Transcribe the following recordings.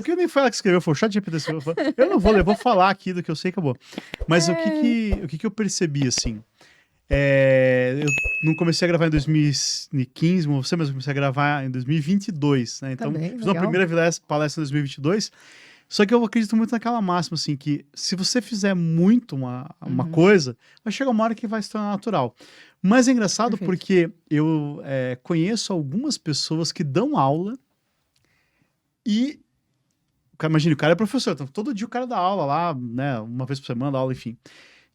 Porque nem foi ela que escreveu, foi o chat GPT. Eu não vou ler, vou falar aqui do que eu sei e acabou. Mas o que eu percebi, assim? Eu não comecei a gravar em 2015, como você, mas eu comecei a gravar em 2022, né? Então, bem, fiz uma legal. primeira palestra em 2022. Só que eu acredito muito naquela máxima, assim, que se você fizer muito uma coisa, vai chegar uma hora que vai se tornar natural. Mas é engraçado Perfeito. porque eu conheço algumas pessoas que dão aula e... Imagina, o cara é professor, então todo dia o cara dá aula lá, né? Uma vez por semana dá aula, enfim.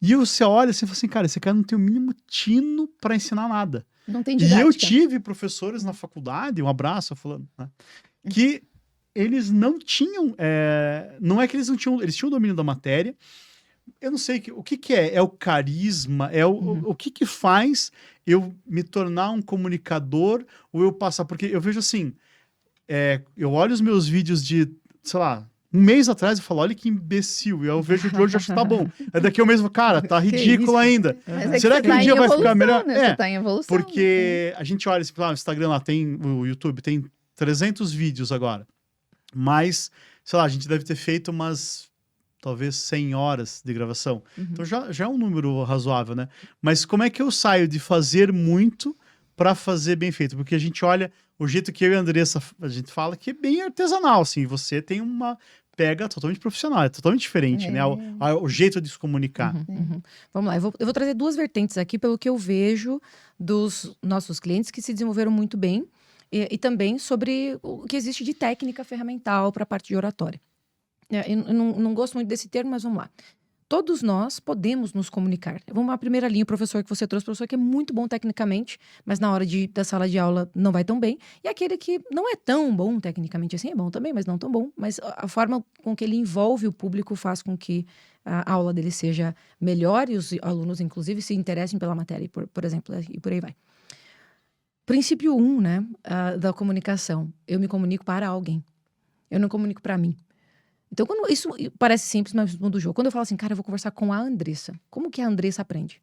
E você olha assim e fala assim, cara, esse cara não tem o mínimo tino para ensinar nada. Não tem E didática. eu tive professores na faculdade, um abraço falando, né? Que eles não tinham, não é que eles não tinham, eles tinham o domínio da matéria. Eu não sei o que é. É o carisma? O que faz eu me tornar um comunicador ou eu passar? Porque eu vejo assim, eu olho os meus vídeos de, sei lá, um mês atrás eu falo, olha que imbecil. E eu vejo de hoje e acho que tá bom. Aí daqui eu mesmo, cara, tá ridículo ainda. Mas é Será que um você dia tá em vai ficar evolução, melhor? né? Você tá em evolução. Porque a gente olha, o Instagram lá tem, o YouTube tem 300 vídeos agora. Mas, sei lá, a gente deve ter feito umas, talvez 100 horas de gravação. Então já é um número razoável, né? Mas como é que eu saio de fazer muito para fazer bem feito? Porque a gente olha, o jeito que eu e a Andressa, a gente fala que é bem artesanal, assim. Você tem uma pega totalmente profissional, é totalmente diferente, né? O jeito de se comunicar. Vamos lá, eu vou trazer duas vertentes aqui pelo que eu vejo dos nossos clientes que se desenvolveram muito bem e também sobre o que existe de técnica ferramental para a parte de oratória. Eu não gosto muito desse termo, mas vamos lá. Todos nós podemos nos comunicar. Vamos à primeira linha, o professor que você trouxe, o professor que é muito bom tecnicamente, mas na hora da sala de aula não vai tão bem. E aquele que não é tão bom tecnicamente assim, é bom também, mas não tão bom. Mas a forma com que ele envolve o público faz com que a aula dele seja melhor e os alunos, inclusive, se interessem pela matéria, por exemplo, e por aí vai. Princípio 1, né, da comunicação. Eu me comunico para alguém. Eu não comunico para mim. Então, isso parece simples, mas muda o jogo. Quando eu falo assim, cara, eu vou conversar com a Andressa. Como que a Andressa aprende?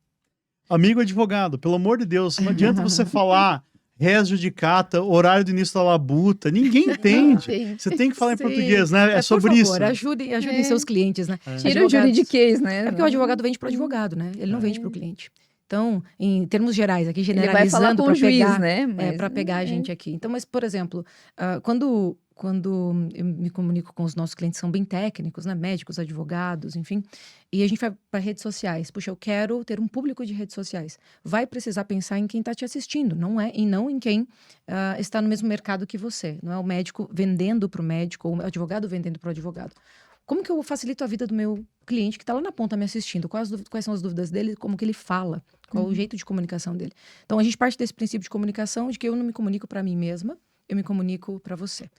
Amigo advogado, pelo amor de Deus, não adianta você falar res judicata, horário do início da labuta, ninguém entende. Você tem que falar em português, né? É sobre por isso. favor, ajudem seus clientes, né? Tira o juridiquês, né? É porque o advogado vende para o advogado, né? Ele não vende para o cliente. Então, em termos gerais, aqui Ele vai falar generalizando com o juiz, pegar, né? para pegar a gente aqui. Então, mas, por exemplo, quando eu me comunico com os nossos clientes, são bem técnicos, né? Médicos, advogados, enfim. E a gente vai para redes sociais. Puxa, eu quero ter um público de redes sociais. Vai precisar pensar em quem está te assistindo, não em quem está no mesmo mercado que você. Não é o médico vendendo para o médico, ou o advogado vendendo para o advogado. Como que eu facilito a vida do meu cliente que está lá na ponta me assistindo? Quais são as dúvidas dele? Como que ele fala? Qual o jeito de comunicação dele? Então, a gente parte desse princípio de comunicação de que eu não me comunico para mim mesma, eu me comunico para você.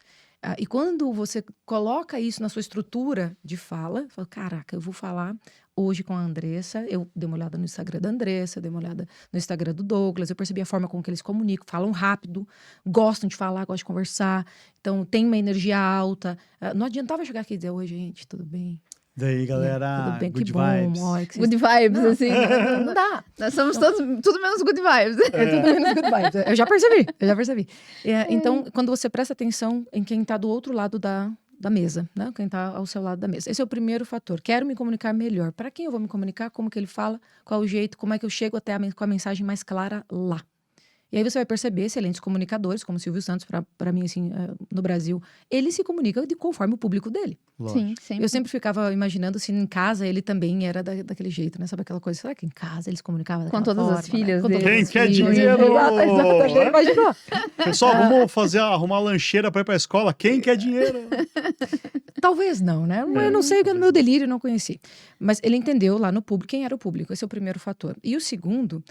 E quando você coloca isso na sua estrutura de fala, fala, caraca, eu vou falar hoje com a Andressa, eu dei uma olhada no Instagram da Andressa, eu dei uma olhada no Instagram do Douglas, eu percebi a forma com que eles comunicam, falam rápido, gostam de falar, gostam de conversar, então tem uma energia alta. Não adiantava chegar aqui e dizer, oi gente, tudo bem? Daí, galera, tudo bem, good que bom. vibes. Olha, que Good vibes, não, assim. não dá. Nós somos todos, tudo menos good vibes. É tudo menos good vibes. Eu já percebi. Então, quando você presta atenção em quem está do outro lado da mesa, né? Quem está ao seu lado da mesa. Esse é o primeiro fator. Quero me comunicar melhor. Para quem eu vou me comunicar? Como que ele fala? Qual o jeito? Como é que eu chego até com a mensagem mais clara lá? E aí você vai perceber excelentes comunicadores, como o Silvio Santos, para mim, assim, no Brasil, ele se comunica conforme o público dele. Sim, sempre. Eu sempre ficava imaginando se em casa ele também era daquele jeito, né? Sabe aquela coisa? Será que em casa ele se comunicava daquela Com todas forma, as filhas Com dele. todas Quem as quer filhas. dinheiro? Exato, imaginou? Pessoal, vamos arrumar lancheira para ir para a escola. Quem quer dinheiro? Talvez não, né? Eu não sei, no meu delírio eu não conheci. Mas ele entendeu lá no público quem era o público. Esse é o primeiro fator. E o segundo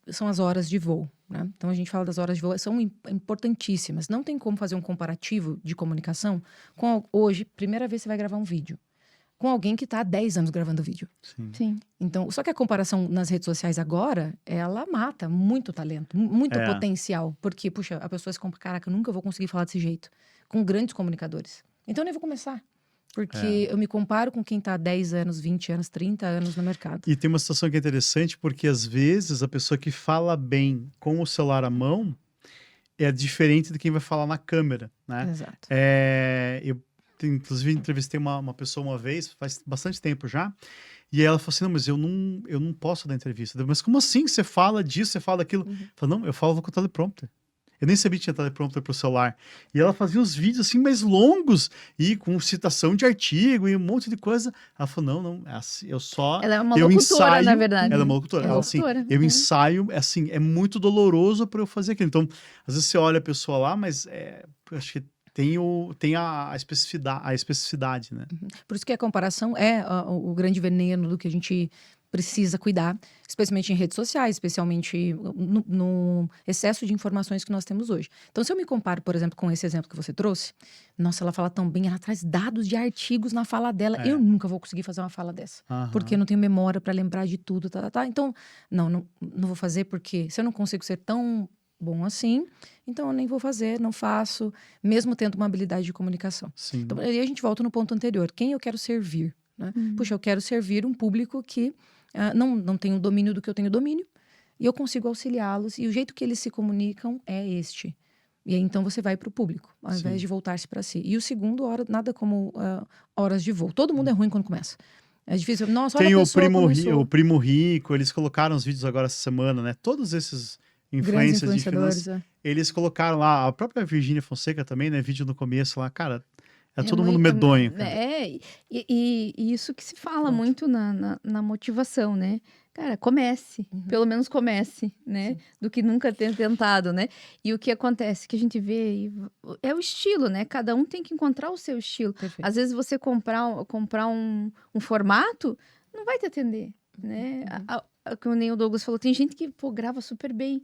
são as horas de voo. Né? Então, a gente fala das horas de voo, são importantíssimas. Não tem como fazer um comparativo de comunicação com hoje, primeira vez você vai gravar um vídeo, com alguém que está há 10 anos gravando vídeo. Sim. Então, só que a comparação nas redes sociais agora, ela mata muito talento, muito potencial. Porque, puxa, a pessoa se compra, caraca, eu nunca vou conseguir falar desse jeito. Com grandes comunicadores. Então, eu nem vou começar. Porque eu me comparo com quem está há 10 anos, 20 anos, 30 anos no mercado. E tem uma situação que é interessante, porque às vezes a pessoa que fala bem com o celular à mão é diferente de quem vai falar na câmera, né? Exato. inclusive, entrevistei uma pessoa uma vez, faz bastante tempo já, e aí ela falou assim, não, mas eu não posso dar entrevista. Eu, mas como assim você fala disso, você fala daquilo? Eu falei, não, eu falo com o teleprompter. Eu nem sabia que tinha teleprompter pro celular. E ela fazia uns vídeos assim mais longos e com citação de artigo e um monte de coisa. Ela falou, não, é assim, Ela é uma eu locutora, ensaio, na verdade. ela é uma locutora. É Ela, assim, locutora. eu ensaio, assim, é muito doloroso para eu fazer aquilo. Então, às vezes você olha a pessoa lá, mas eu acho que tem a especificidade, né? Por isso que a comparação é o grande veneno do que a gente precisa cuidar, especialmente em redes sociais, especialmente no excesso de informações que nós temos hoje. Então, se eu me comparo, por exemplo, com esse exemplo que você trouxe, nossa, ela fala tão bem, ela traz dados de artigos na fala dela. Eu nunca vou conseguir fazer uma fala dessa, porque eu não tenho memória para lembrar de tudo, tá. Então, não vou fazer, porque se eu não consigo ser tão bom assim, então eu nem vou fazer, não faço, mesmo tendo uma habilidade de comunicação. Sim. Então, aí a gente volta no ponto anterior. Quem eu quero servir? Né? Puxa, eu quero servir um público que não tem o domínio do que eu tenho domínio, e eu consigo auxiliá-los, e o jeito que eles se comunicam é este. E aí, então, você vai para o público, ao invés de voltar-se para si. E o segundo, nada como horas de voo. Todo mundo é ruim quando começa. É difícil. Nossa, olha Tem a pessoa o Primo Rico, eles colocaram os vídeos agora essa semana, né? Todos esses grandes influencers de influenciadores. finanças, eles colocaram lá, a própria Virgínia Fonseca também, né? Vídeo no começo lá, cara, todo mundo medonho. Cara. E isso que se fala muito na motivação, né? Cara, comece. Pelo menos comece, né? Sim. Do que nunca ter tentado, né? E o que acontece, que a gente vê, é o estilo, né? Cada um tem que encontrar o seu estilo. Perfeito. Às vezes você comprar um formato, não vai te atender, né? Como nem o Douglas falou, tem gente que grava super bem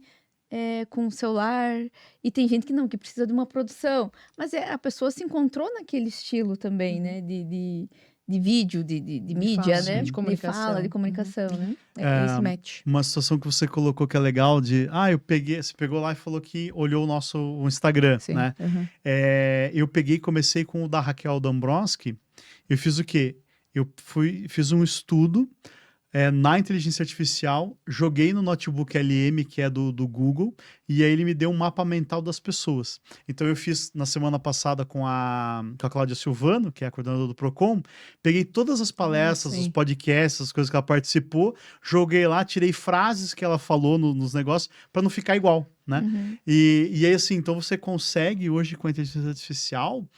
com o celular, e tem gente que não, que precisa de uma produção. Mas a pessoa se encontrou naquele estilo também, né? De vídeo, de mídia, fala, né? de comunicação. De fala, de comunicação, né? Esse match. Uma situação que você colocou que é legal de... você pegou lá e falou que olhou o Instagram, Sim. né? Eu peguei e comecei com o da Raquel Dombrowski. Eu fiz o quê? Eu fiz um estudo na inteligência artificial, joguei no notebook LM, que é do Google, e aí ele me deu um mapa mental das pessoas. Então eu fiz na semana passada com a Cláudia Silvano, que é a coordenadora do Procon, peguei todas as palestras, os podcasts, as coisas que ela participou, joguei lá, tirei frases que ela falou nos negócios, para não ficar igual, né? E aí assim, então você consegue hoje com a inteligência artificial,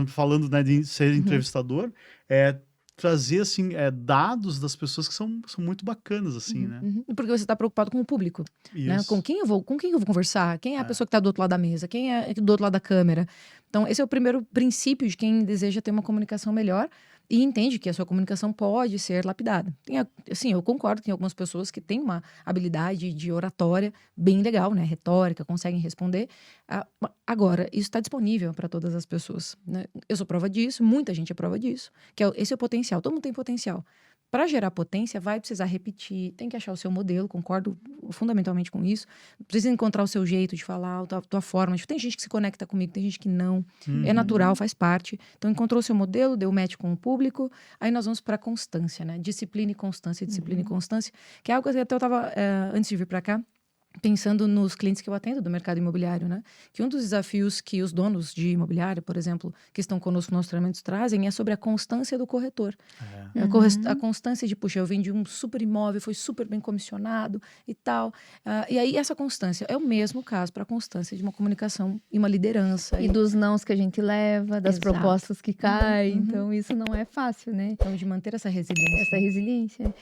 falando, né, de ser entrevistador, trazer, assim, dados das pessoas que são muito bacanas, assim, né? Porque você está preocupado com o público, né? Isso. Com quem eu vou conversar? Quem é a pessoa que está do outro lado da mesa? Quem é do outro lado da câmera? Então, esse é o primeiro princípio de quem deseja ter uma comunicação melhor e entende que a sua comunicação pode ser lapidada. Assim, eu concordo que tem algumas pessoas que têm uma habilidade de oratória bem legal, né? Retórica, conseguem responder. Agora, isso está disponível para todas as pessoas, né? Eu sou prova disso, muita gente é prova disso. Esse é o potencial, todo mundo tem potencial. Para gerar potência, vai precisar repetir, tem que achar o seu modelo, concordo fundamentalmente com isso. Precisa encontrar o seu jeito de falar, a tua forma. Tem gente que se conecta comigo, tem gente que não. É natural, faz parte. Então, encontrou o seu modelo, deu match com o público, aí nós vamos para constância, né? Disciplina e constância, disciplina e constância, que é algo que até eu estava, antes de vir para cá, pensando nos clientes que eu atendo do mercado imobiliário, né? Que um dos desafios que os donos de imobiliário, por exemplo, que estão conosco nos treinamentos trazem é sobre a constância do corretor. A constância de, puxa, eu vendi um super imóvel, foi super bem comissionado e tal. E aí essa constância é o mesmo caso para a constância de uma comunicação e uma liderança. E dos nãos que a gente leva, das Exato. propostas que caem. Então, isso não é fácil, né? Então, de manter essa resiliência. Essa resiliência.